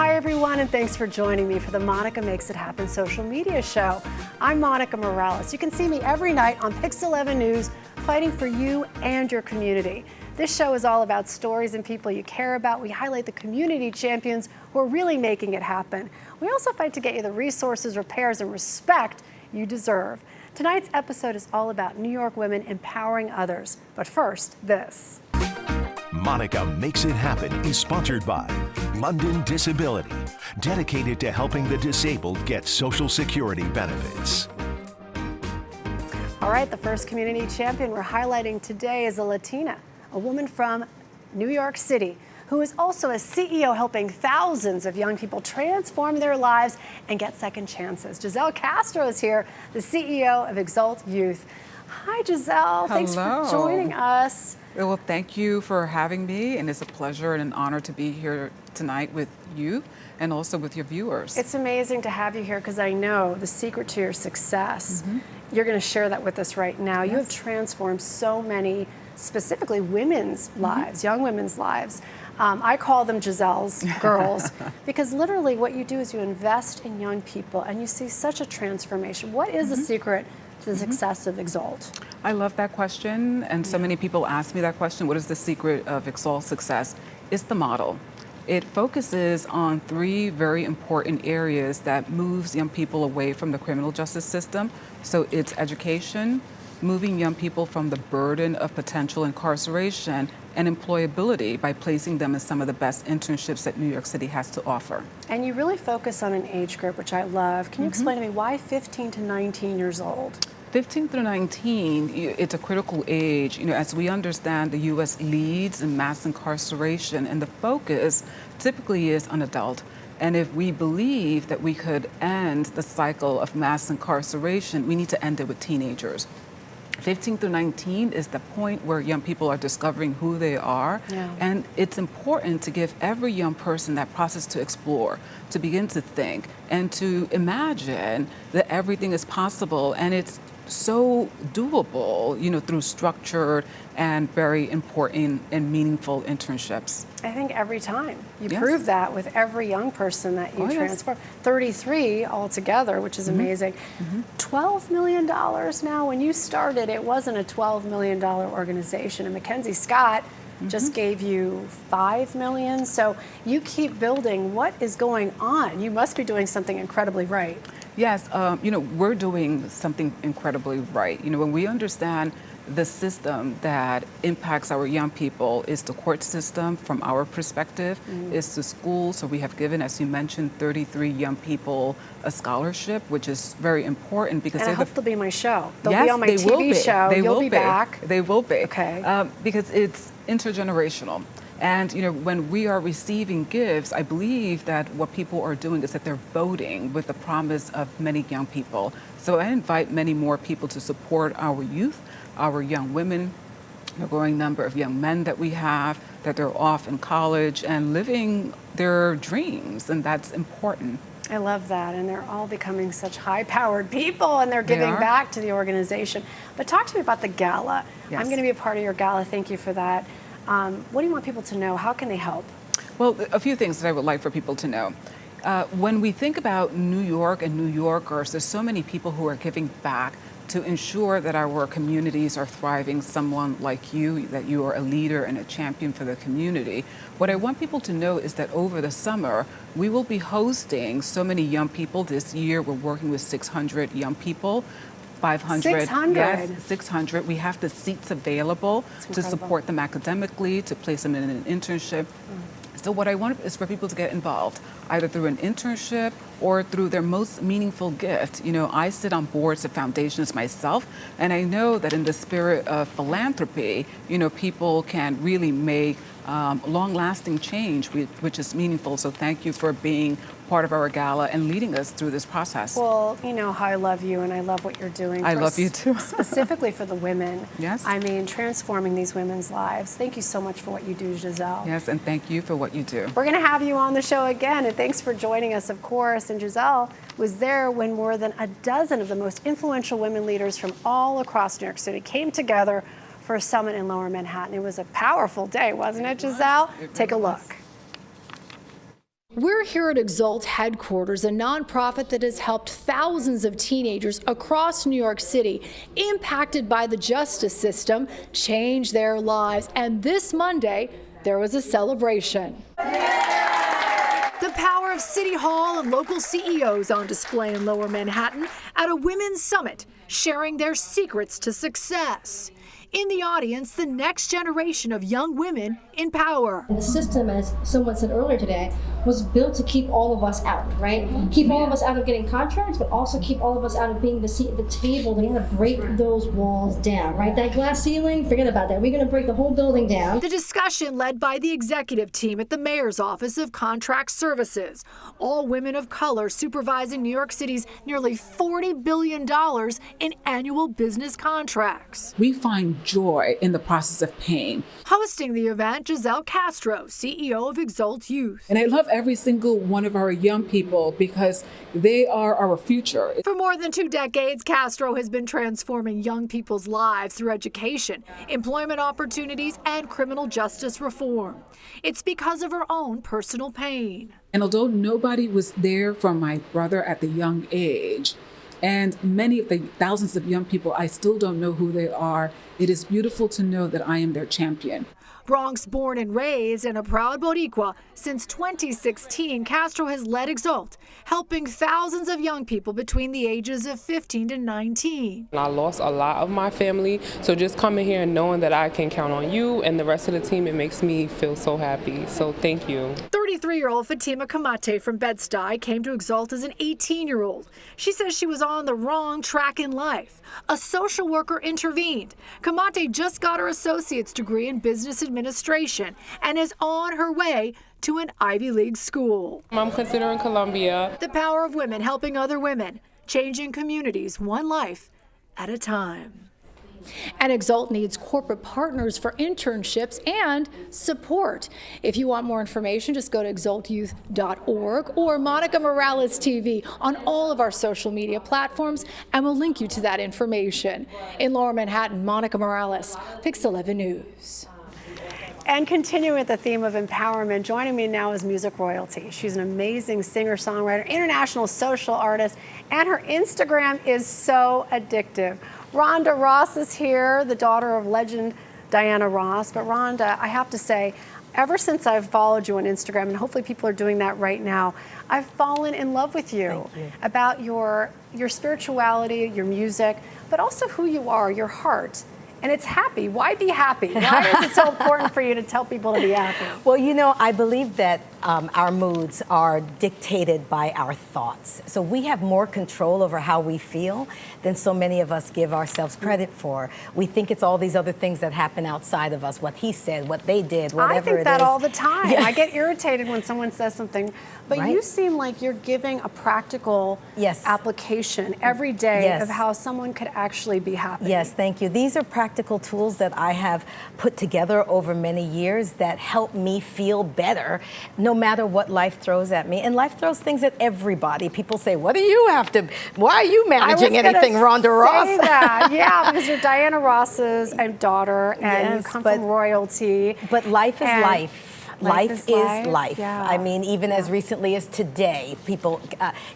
Hi everyone, and thanks for joining me for the Monica Makes It Happen social media show. I'm Monica Morales. You can see me every night on Pix 11 News, fighting for you and your community. This show is all about stories and people you care about. We highlight the community champions who are really making it happen. We also fight to get you the resources, repairs, and respect you deserve. Tonight's episode is all about New York women empowering others. But first, this. Monica Makes It Happen is sponsored by London Disability, dedicated to helping the disabled get Social Security benefits. All right, the first community champion we're highlighting today is a Latina, a woman from New York City, who is also a CEO helping thousands of young people transform their lives and get second chances. Giselle Castro is here, the CEO of Exalt Youth. Hi, Giselle. Hello. Thanks for joining us. Well, thank you for having me, and it's a pleasure and an honor to be here tonight with you and also with your viewers. It's amazing to have you here because I know the secret to your success. You're going to share that with us right now. Yes. You have transformed so many, specifically women's lives, young women's lives. I call them Giselle's girls because literally what you do is you invest in young people and you see such a transformation. What is the secret to the success of Exalt? I love that question, and so many people ask me that question. What is the secret of Exalt's success? It's the model. It focuses on three very important areas that moves young people away from the criminal justice system. So it's education, moving young people from the burden of potential incarceration, and employability by placing them in some of the best internships that New York City has to offer. And you really focus on an age group, which I love. Can you explain to me why 15 to 19 years old? 15 through 19, it's a critical age. As we understand, the U.S. leads in mass incarceration, and the focus typically is on adult. And if we believe that we could end the cycle of mass incarceration, we need to end it with teenagers. 15 through 19 is the point where young people are discovering who they are. And it's important to give every young person that process to explore, to begin to think, and to imagine that everything is possible. And it's so doable, through structured and very important and meanful internships. I think every time. You prove that with every young person that you transform. 33 altogether, which is amazing. $12 million now. When you started, it wasn't a $12 million organization. And Mackenzie Scott just gave you $5 million. So you keep building. What is going on? You must be doing something incredibly right. Yes, we're doing something incredibly right. When we understand the system that impacts our young people is the court system from our perspective, is the school. So we have given, as you mentioned, 33 young people a scholarship, which is very important because and I hope they'll be my show. They'll yes, be on my TV show. You'll be back. They will be. Okay. Because it's intergenerational. And when we are receiving gifts, I believe that what people are doing is that they're voting with the promise of many young people. So I invite many more people to support our youth, our young women, the growing number of young men that we have, that they're off in college and living their dreams, and that's important. I love that, and they're all becoming such high-powered people, and they're giving back to the organization. But talk to me about the gala. Yes. I'm going to be a part of your gala. Thank you for that. What do you want people to know? How can they help? Well, a few things that I would like for people to know. When we think about New York and New Yorkers, there's so many people who are giving back to ensure that our communities are thriving. Someone like you, that you are a leader and a champion for the community. What I want people to know is that over the summer, we will be hosting so many young people. This year, we're working with 600 young people. 500. 600? Yes, 600. We have the seats available to support them academically, to place them in an internship. So what I want is for people to get involved, either through an internship or through their most meaningful gift. I sit on boards of foundations myself, and I know that in the spirit of philanthropy, people can really make long-lasting change, which is meaningful. So thank you for being part of our gala and leading us through this process. Well, you know how I love you, and I love what you're doing. I love you too. Specifically for the women. Yes. I mean, transforming these women's lives. Thank you so much for what you do, Giselle. Yes, and thank you for what you do. We're going to have you on the show again, and thanks for joining us, of course. And Giselle was there when more than a dozen of the most influential women leaders from all across New York City came together for a summit in Lower Manhattan. It was a powerful day, wasn't it, Giselle? Take a look. We're here at Exalt headquarters, a nonprofit that has helped thousands of teenagers across New York City impacted by the justice system change their lives. And this Monday, there was a celebration. The power of City Hall and local CEOs on display in Lower Manhattan at a women's summit, sharing their secrets to success. In the audience, the next generation of young women in power. The system, as someone said earlier today, was built to keep all of us out, right? Keep all of us out of getting contracts, but also keep all of us out of being the seat at the table. They want to break those walls down, right? That glass ceiling, forget about that. We're going to break the whole building down. The discussion led by the executive team at the Mayor's Office of Contract Services. All women of color supervising New York City's nearly $40 billion in annual business contracts. We find joy in the process of pain. Hosting the event, Giselle Castro, CEO of Exalt Youth. And I love every single one of our young people because they are our future. For more than 2 decades, Castro has been transforming young people's lives through education, employment opportunities, and criminal justice reform. It's because of her own personal pain. And although nobody was there for my brother at the young age, and many of the thousands of young people, I still don't know who they are, it is beautiful to know that I am their champion. Bronx born and raised and a proud Boricua, since 2016, Castro has led Exalt, helping thousands of young people between the ages of 15 to 19. I lost a lot of my family, so just coming here and knowing that I can count on you and the rest of the team, it makes me feel so happy. So thank you. 33-year-old Fatima Kamate from Bed-Stuy came to Exalt as an 18-year-old. She says she was on the wrong track in life. A social worker intervened. Kamate just got her associate's degree in business administration and is on her way to an Ivy League school. I'm considering Columbia. The power of women helping other women, changing communities one life at a time. And Exalt needs corporate partners for internships and support. If you want more information, just go to exaltyouth.org or Monica Morales TV on all of our social media platforms, and we'll link you to that information. In Lower Manhattan, Monica Morales, Pix 11 News. And continuing with the theme of empowerment, joining me now is music royalty. She's an amazing singer-songwriter, international social artist, and her Instagram is so addictive. Rhonda Ross is here, the daughter of legend Diana Ross. But Rhonda, I have to say, ever since I've followed you on Instagram, and hopefully people are doing that right now, I've fallen in love with you. About your spirituality, your music, but also who you are, your heart. And it's happy. Why be happy? Why is it so important for you to tell people to be happy? Well, you know, I believe that our moods are dictated by our thoughts. So we have more control over how we feel than so many of us give ourselves credit for. We think it's all these other things that happen outside of us, what he said, what they did, whatever it is. I think that all the time. Yeah. I get irritated when someone says something, but you seem like you're giving a practical application every day of how someone could actually be happy. Yes, thank you. These are practical tools that I have put together over many years that help me feel better no matter what life throws at me. And life throws things at everybody. People say, what do you have to, why are you managing anything, Rhonda Ross? That. Yeah, because you're Diana Ross's daughter and you come from royalty. But life is life. Life is life. Yeah. I mean, even as recently as today, people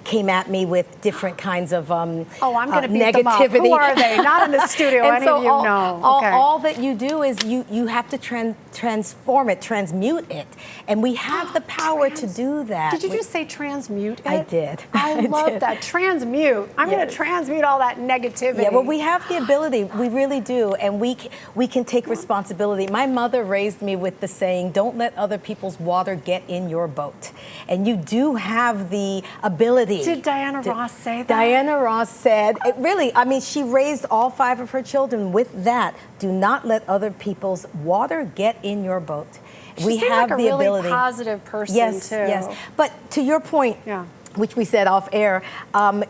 came at me with different kinds of I'm going to beat negativity. Them up. Who are they? Not in the studio. Any of you know. All that you do is you have to transform it, transmute it, and we have the power to do that. Did you just say transmute it? I did. I love that. Transmute. I'm going to transmute all that negativity. Yeah, well, we have the ability. We really do, and we can take responsibility. My mother raised me with the saying, "Don't let other people's water get in your boat," and you do have the ability. Did Diana Ross say that? Diana Ross said, she raised all 5 of her children with that. Do not let other people's water get in your boat. She seemed like a really positive person too. Yes. But to your point, which we said off air,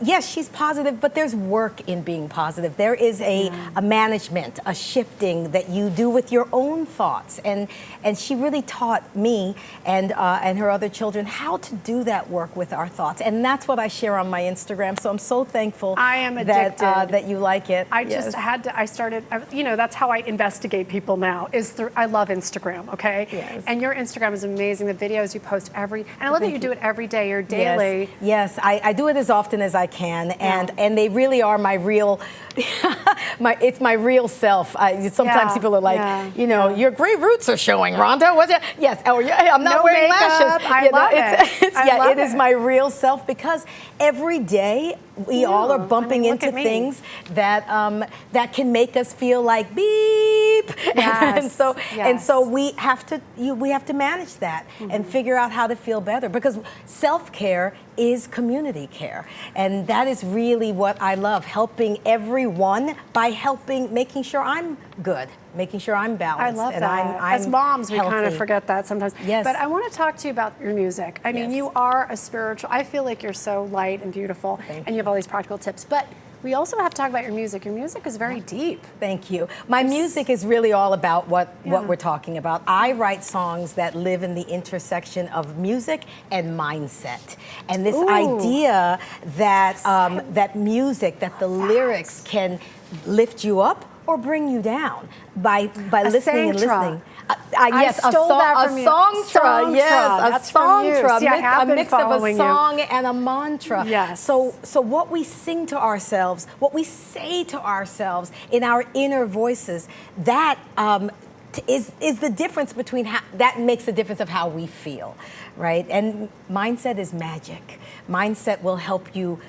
yes, she's positive, but there's work in being positive. There is a management, a shifting that you do with your own thoughts. And she really taught me and her other children how to do that work with our thoughts. And that's what I share on my Instagram. So I'm so thankful I am addicted. that you like it. I just had to, I started, you know, that's how I investigate people now, is through, I love Instagram, okay? Yes. And your Instagram is amazing. The videos you post and I love that you do it every day or daily. Yes, I do it as often as I can, and they really are my real, it's my real self. Sometimes people are like, you know, your gray roots are showing, Rhonda. What's it? Yes, oh yeah, I'm not wearing lashes. I love it. It is my real self, because every day we all are bumping into things that that can make us feel like beep, and so we have to manage that and figure out how to feel better, because self-care is community care, and that is really what I love, helping everyone by making sure I'm good, making sure I'm balanced. I love and that. I'm As moms, we healthy. kind of forget that sometimes. Yes. But I want to talk to you about your music. I mean, you are a spiritual, I feel like you're so light and beautiful, and you have all these practical tips. But we also have to talk about your music. Your music is very deep. Thank you. My music is really all about what we're talking about. I write songs that live in the intersection of music and mindset. And this idea that that music, that the lyrics can lift you up or bring you down by listening and listening. Yes, a songtra. Yes, a songtra. A mix of a song and a mantra. Yes. So what we sing to ourselves, what we say to ourselves in our inner voices, that is the difference between that makes the difference of how we feel, right? And mindset is magic. Mindset will help you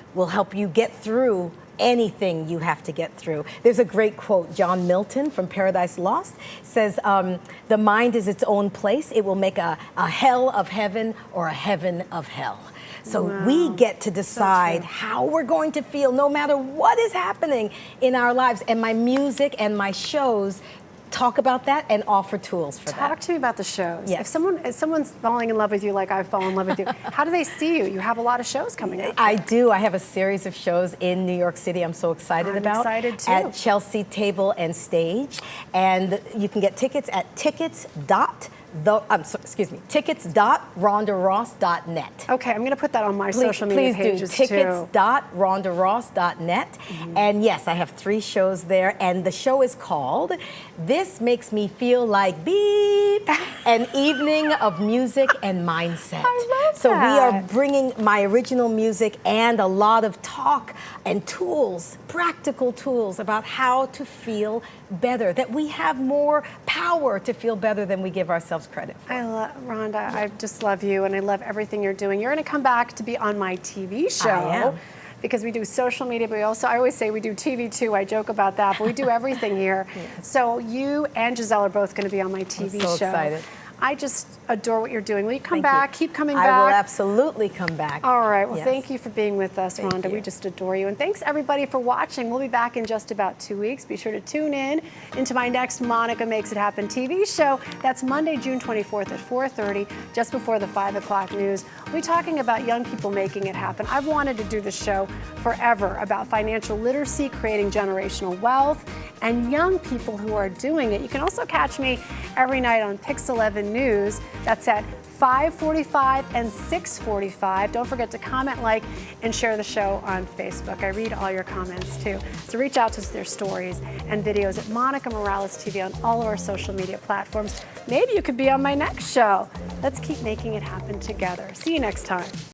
get through anything you have to get through. There's a great quote, John Milton from Paradise Lost says, the mind is its own place. It will make a hell of heaven or a heaven of hell. So we get to decide how we're going to feel no matter what is happening in our lives. And my music and my shows talk about that and offer tools for that. Talk to me about the shows. Yes. If someone's falling in love with you like I've fallen in love with you, how do they see you? You have a lot of shows coming up. I do. I have a series of shows in New York City I'm so excited about. I'm excited too. At Chelsea Table and Stage. And you can get tickets at tickets.rhondaross.net. Okay, I'm going to put that on my social media pages too. Tickets.rhondaross.net. And yes, I have 3 shows there, and the show is called This Makes Me Feel Like Beep, an evening of music and mindset. I love so that. We are bringing my original music and a lot of talk and tools, practical tools about how to feel better, that we have more power to feel better than we give ourselves credit for. Rhonda, I just love you, and I love everything you're doing. You're going to come back to be on my TV show. I am. Because we do social media, but I always say we do TV too. I joke about that, but we do everything here. Yes. So you and Giselle are both going to be on my TV show. I'm so excited. I just adore what you're doing. Will you come back? Keep coming back. I will absolutely come back. All right. Well, thank you for being with us, Rhonda. We just adore you. And thanks, everybody, for watching. We'll be back in just about 2 weeks. Be sure to tune in into my next Monica Makes It Happen TV show. That's Monday, June 24th at 4:30, just before the 5 o'clock news. We'll be talking about young people making it happen. I've wanted to do this show forever about financial literacy, creating generational wealth, and young people who are doing it. You can also catch me every night on Pix 11 News. That's at 5:45 and 6:45. Don't forget to comment, like, and share the show on Facebook. I read all your comments too. So reach out to us with your stories and videos at Monica Morales TV on all of our social media platforms. Maybe you could be on my next show. Let's keep making it happen together. See you next time.